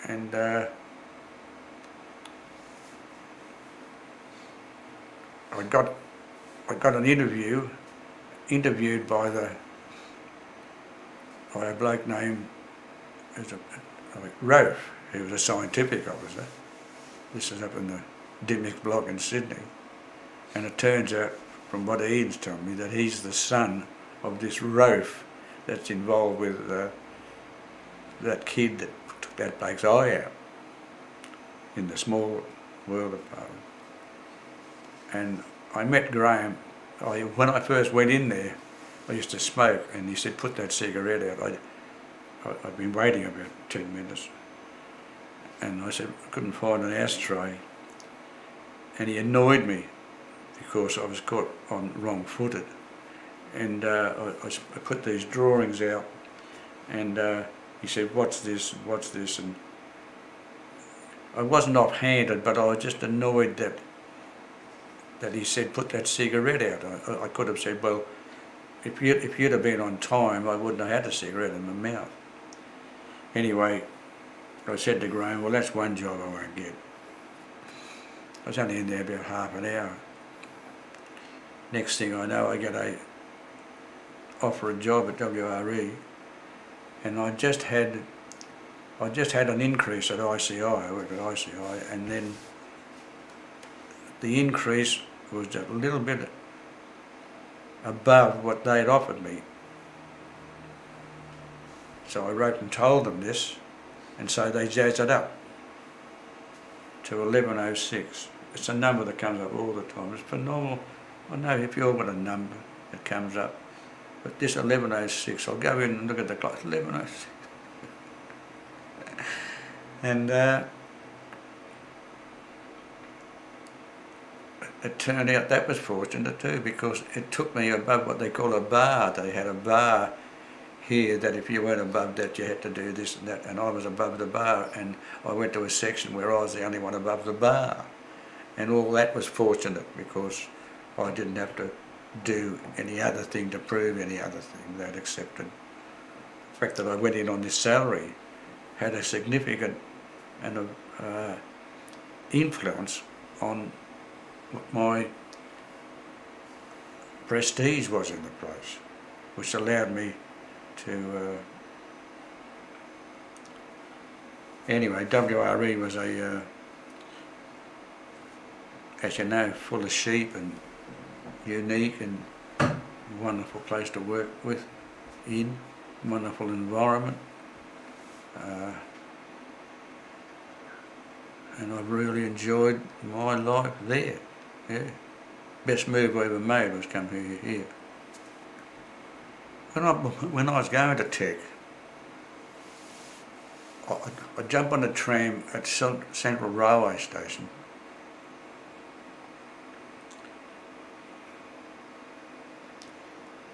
and I got an interviewed by a bloke named Ralph, who was a scientific officer. This is up in the Dimmick block in Sydney, and it turns out, from what Ian's told me, that he's the son of this Ralph that's involved with that kid that took that bloke's eye out in the Small World department. And I met Graham. When I first went in there, I used to smoke, and he said, put that cigarette out. I'd been waiting about 10 minutes, and I said I couldn't find an ashtray, and he annoyed me because I was caught on wrong-footed, and I put these drawings out, and he said, what's this, and I wasn't off-handed, but I was just annoyed that he said put that cigarette out. I could have said, well, if you'd have been on time, I wouldn't have had a cigarette in my mouth. Anyway, I said to Graham, well, that's one job I won't get. I was only in there about half an hour. Next thing I know, I get offer a job at WRE, and I just had an increase at ICI. I worked at ICI, and then the increase was a little bit above what they'd offered me. So I wrote and told them this, and so they jazzed it up to 1106. It's a number that comes up all the time. It's phenomenal. I know if you've got a number that comes up, but this 1106, I'll go in and look at the clock, 1106. And it turned out that was fortunate too, because it took me above what they call a bar. They had a bar here that if you went above that you had to do this and that, and I was above the bar, and I went to a section where I was the only one above the bar, and all that was fortunate because I didn't have to do any other thing to prove any other thing. They'd accepted. The fact that I went in on this salary had a significant and influence on what my prestige was in the place, which allowed me to anyway, WRE was a as you know, full of sheep and unique and wonderful place to work with, wonderful environment, and I've really enjoyed my life there. Yeah, best move I ever made was come here. When I was going to Tech, I jumped on a tram at Central Railway Station,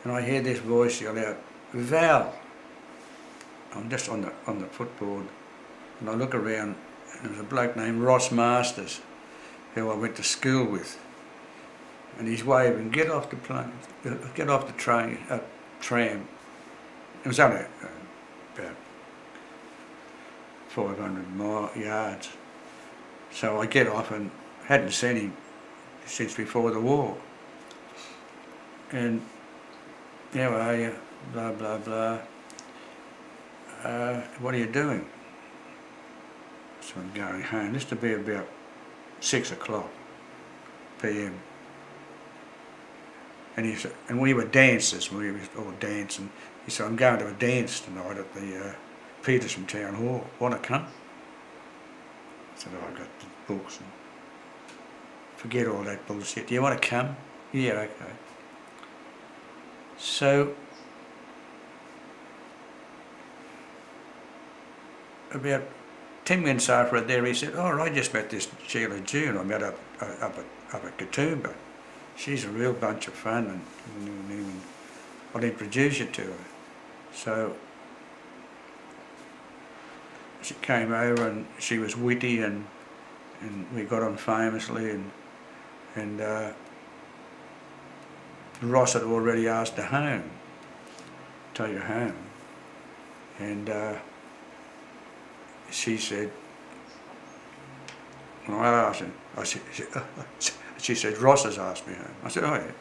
and I hear this voice yell out, "Val!" I'm just on the footboard, and I look around, and there's a bloke named Ross Masters, who I went to school with, and he's waving, "Get off the plane, get off the train, tram." It was only about 500 yards. So I get off and hadn't seen him since before the war. And, "How are you? Blah, blah, blah. What are you doing?" So I'm going home. This to be about 6 o'clock PM. And he said, and we were dancers, we were all dancing. He said, "I'm going to a dance tonight at the Petersham Town Hall. Want to come?" I said, "Oh, I've got the books." And forget all that bullshit. "Do you want to come?" "Yeah, okay." So about 10 minutes after it there, he said, "Oh, I just met this Sheila June I met up at Katoomba. She's a real bunch of fun, and I'll introduce you to her." So she came over, and she was witty, and we got on famously, and Ross had already asked her home, take her home, and she said, when I asked her, she said, Ross has asked me home. I said, oh yeah.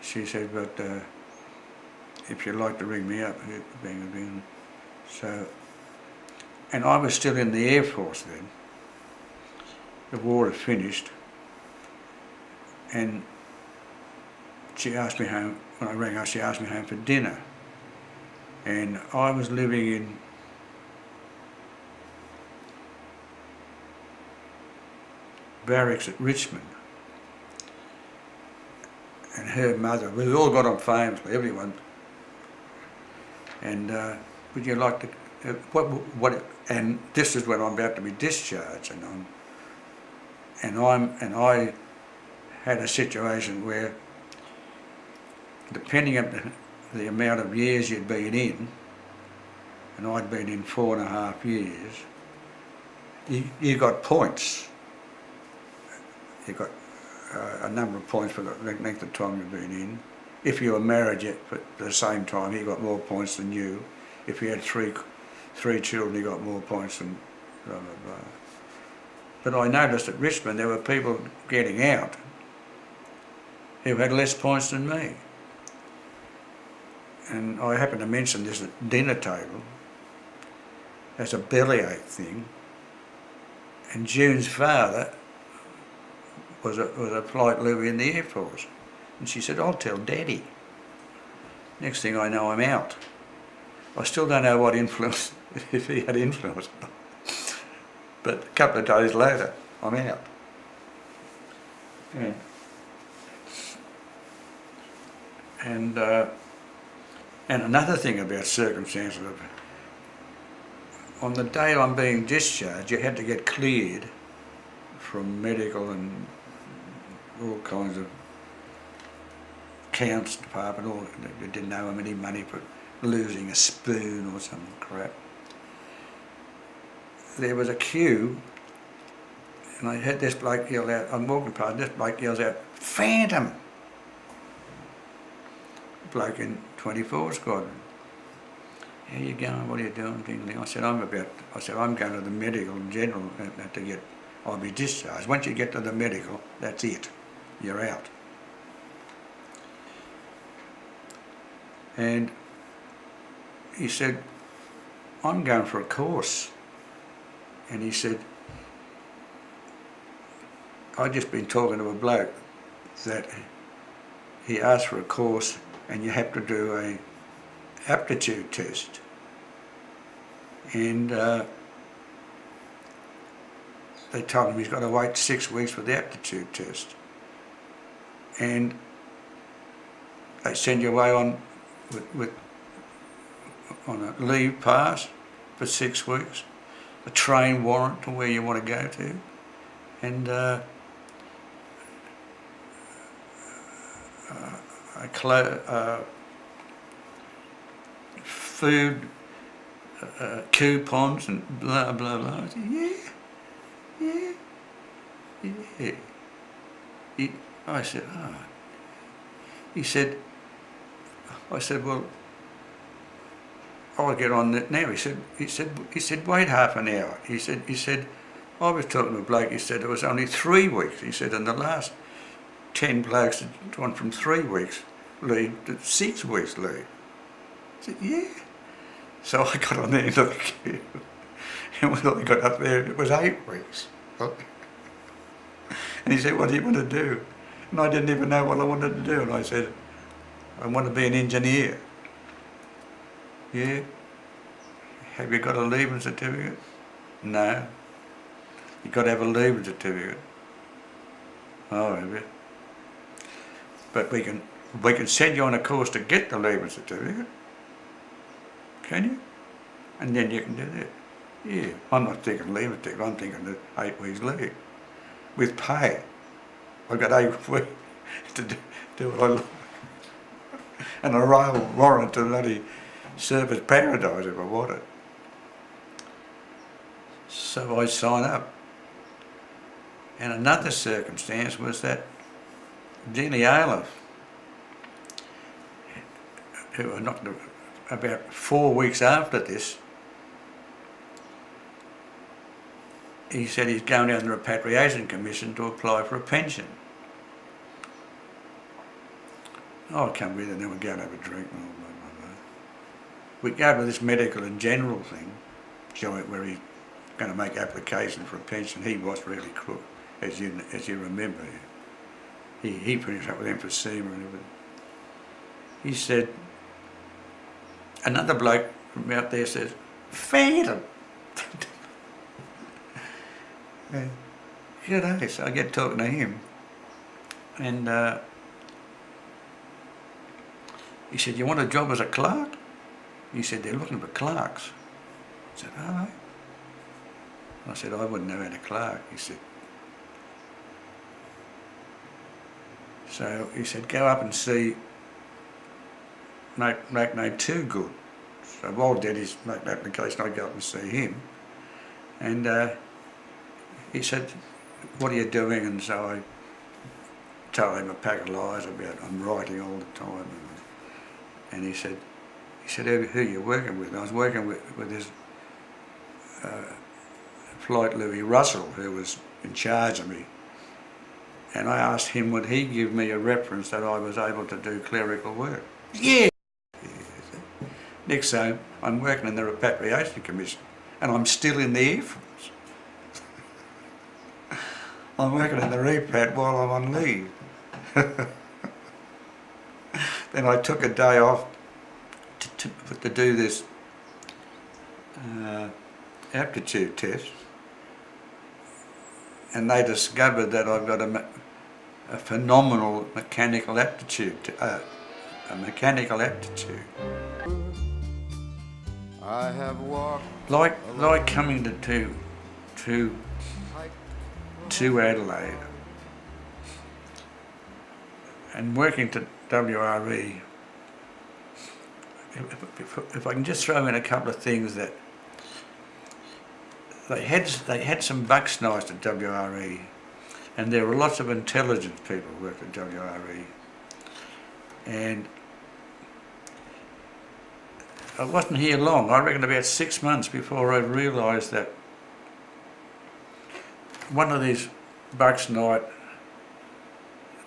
She said, but if you'd like to ring me up, so, and I was still in the Air Force then. The war had finished, and she asked me home, when I rang her, she asked me home for dinner. And I was living in barracks at Richmond. And her mother, we all got on phones with everyone. And would you like to, and this is when I'm about to be discharged, and I had a situation where, depending on the amount of years you'd been in, and I'd been in 4.5 years, you got points. You got a number of points for the length of time you've been in. If you were married yet at the same time, he got more points than you. If you had three children, you got more points than blah, blah, blah. But I noticed at Richmond there were people getting out who had less points than me. And I happened to mention this at dinner table as a bellyache thing. And June's father was a flight leader in the Air Force. And she said, I'll tell Daddy. Next thing I know, I'm out. I still don't know what influence, if he had influence. But a couple of days later, I'm out. Yeah. And another thing about circumstances, on the day I'm being discharged, you had to get cleared from medical and all kinds of accounts department, or they didn't know how many money for losing a spoon or some crap. There was a queue, and I heard this bloke yell out, I'm walking past, this bloke yells out, Phantom! Bloke in 24 squadron. How you going, what are you doing? I said, I'm going to the medical in general I'll be discharged. Once you get to the medical, that's it. You're out. And he said, I'm going for a course. And he said, I'd just been talking to a bloke that he asked for a course and you have to do a aptitude test. And they told him he's got to wait 6 weeks for the aptitude test. And they send you away on a leave pass for 6 weeks, a train warrant to where you want to go to, and food coupons and blah blah blah. I said, yeah. I said, oh. He said, I said, well, I'll get on it now. He said, wait half an hour. He said, I was talking to a bloke. He said it was only 3 weeks. He said, and the last 10 blokes had gone from 3 weeks leave to 6 weeks leave. I said, yeah. So I got on there into the queue, and when I got up there, it was 8 weeks. And he said, what do you want to do? And I didn't even know what I wanted to do. And I said, I want to be an engineer. Yeah. Have you got a leaving certificate? No. You've got to have a leaving certificate. Oh, have you? But we can send you on a course to get the leaving certificate. Can you? And then you can do that. Yeah. I'm not thinking leaving certificate, I'm thinking the 8 weeks leave. With pay. I've got 8 weeks to do what I like. And a rail warrant to bloody service paradise if I want it. So I sign up. And another circumstance was that Jenny Aliff, who were not about 4 weeks after this, he said he's going down the Repatriation Commission to apply for a pension. I'll come with and then we'll go and have a drink. We go to this medical and general thing, joint, where he's going to make application for a pension. He was really crook, as you remember. He finished up with emphysema and everything. He said, another bloke from out there says, Phantom. G'day. So I get talking to him, and he said, you want a job as a clerk? He said, they're looking for clerks. I said, all right. I said, I wouldn't know how to clerk. He said, so he said, go up and see Make No Too Good. So while Daddy's making the application, I go up and see him. And he said, what are you doing? And so I told him a pack of lies about I'm writing all the time. And he said, who are you working with? And I was working with this Flight Louis Russell, who was in charge of me. And I asked him, would he give me a reference that I was able to do clerical work? Yeah. Next time, I'm working in the Repatriation Commission, and I'm still in the Air Force. I'm working in the repat while I'm on leave. Then I took a day off to do this aptitude test, and they discovered that I've got a phenomenal mechanical aptitude. I have walked like coming to Adelaide and working to WRE. If I can just throw in a couple of things, that they had some bucks nights at WRE, and there were lots of intelligent people who worked at WRE, and I wasn't here long. I reckon about 6 months before I realised that one of these bucks night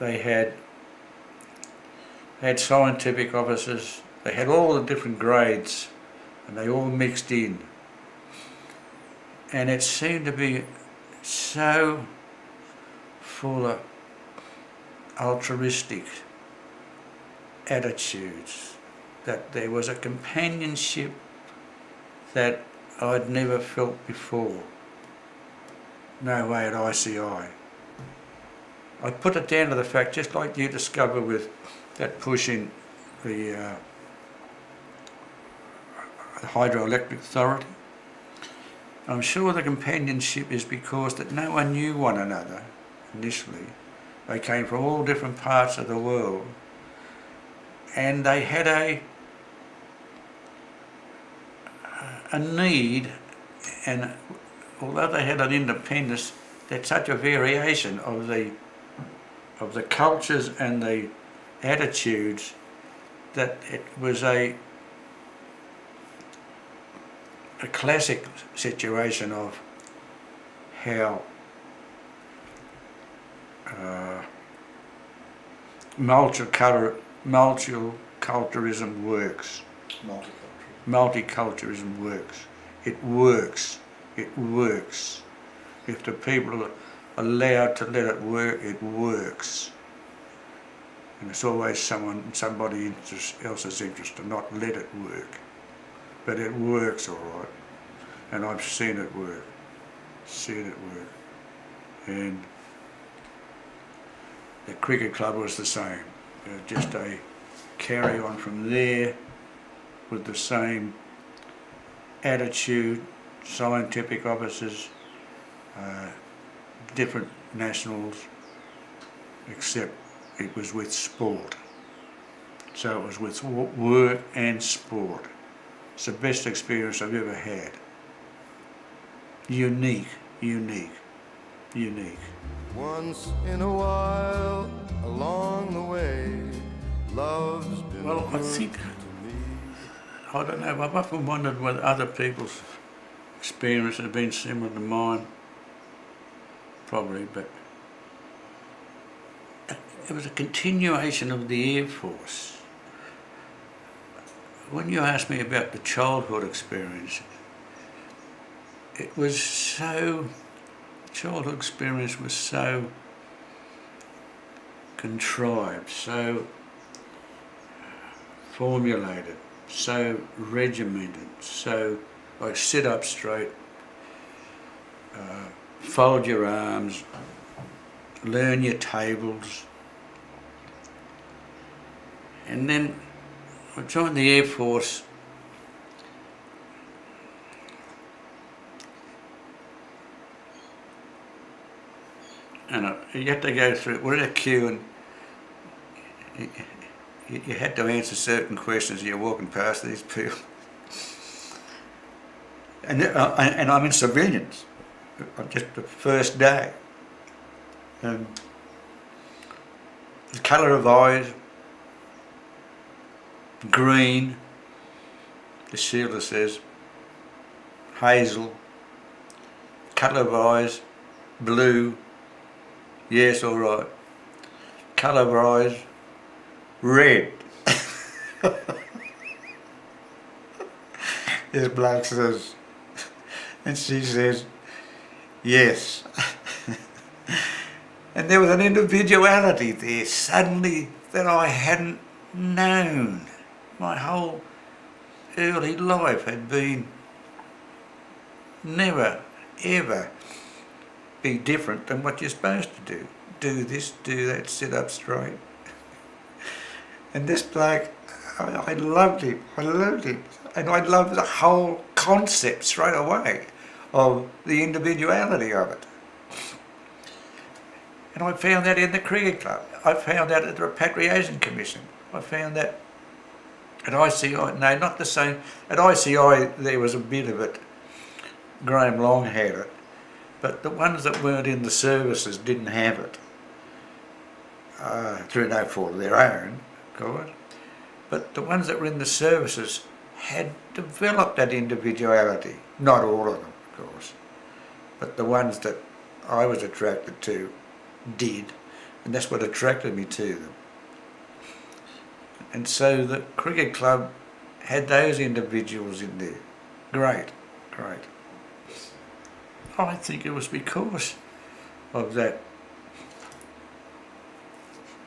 they had scientific officers. They had all the different grades, and they all mixed in. And it seemed to be so full of altruistic attitudes that there was a companionship that I'd never felt before. No way at ICI. I put it down to the fact, just like you discover with that push in the Hydroelectric Authority. I'm sure the companionship is because that no one knew one another initially. They came from all different parts of the world, and they had a need, and although they had an independence, there's such a variation of the cultures and the attitudes that it was a classic situation of how multiculturalism works. Multiculturalism works. It works. It works. If the people are allowed to let it work, it works. And it's always somebody else's interest to not let it work. But it works all right. And I've seen it work. And the cricket club was the same. Just a carry on from there with the same attitude, scientific officers, different nationals, except it was with sport. So it was with work and sport. It's the best experience I've ever had. Unique. Once in a while, along the way, love's been well, I think, I don't know, I've often wondered whether other people's experience has been similar to mine. probably, but it was a continuation of the Air Force. When you asked me about the childhood experience, childhood experience was so contrived, so formulated, so regimented, so like sit up straight, fold your arms, learn your tables. And then I joined the Air Force and you had to go through, we're in a queue and you had to answer certain questions. You're walking past these people. And I'm in civilians, just the first day. And the colour of eyes, green, the sealer says, hazel, colour of eyes, blue, yes, all right. Colour of eyes, red. This bloke says, and she says, yes. And there was an individuality there suddenly that I hadn't known. My whole early life had been never, ever be different than what you're supposed to do. Do this, do that, sit up straight. And this bloke, I loved him, and I loved the whole concept straight away of the individuality of it. And I found that in the cricket club. I found that at the Repatriation Commission. I found that at ICI, no, not the same. At ICI there was a bit of it. Graham Long had it. But the ones that weren't in the services didn't have it. Through no fault of their own, of course. But the ones that were in the services had developed that individuality. Not all of them, of course. But the ones that I was attracted to did, and that's what attracted me to them. And so the cricket club had those individuals in there. Great. I think it was because of that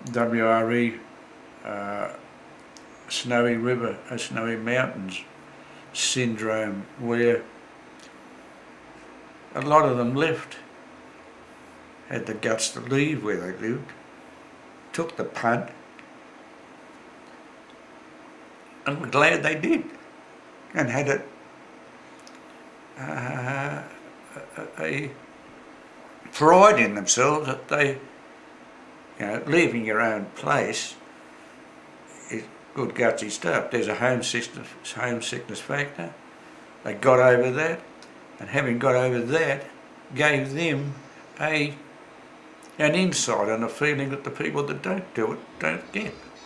WRE, Snowy River, Snowy Mountains syndrome, where a lot of them left, had the guts to leave where they lived, took the punt, and were glad they did, and had a pride in themselves that they, leaving your own place is good gutsy stuff. There's a homesickness factor. They got over that, and having got over that, gave them an insight and a feeling that the people that don't do it don't get.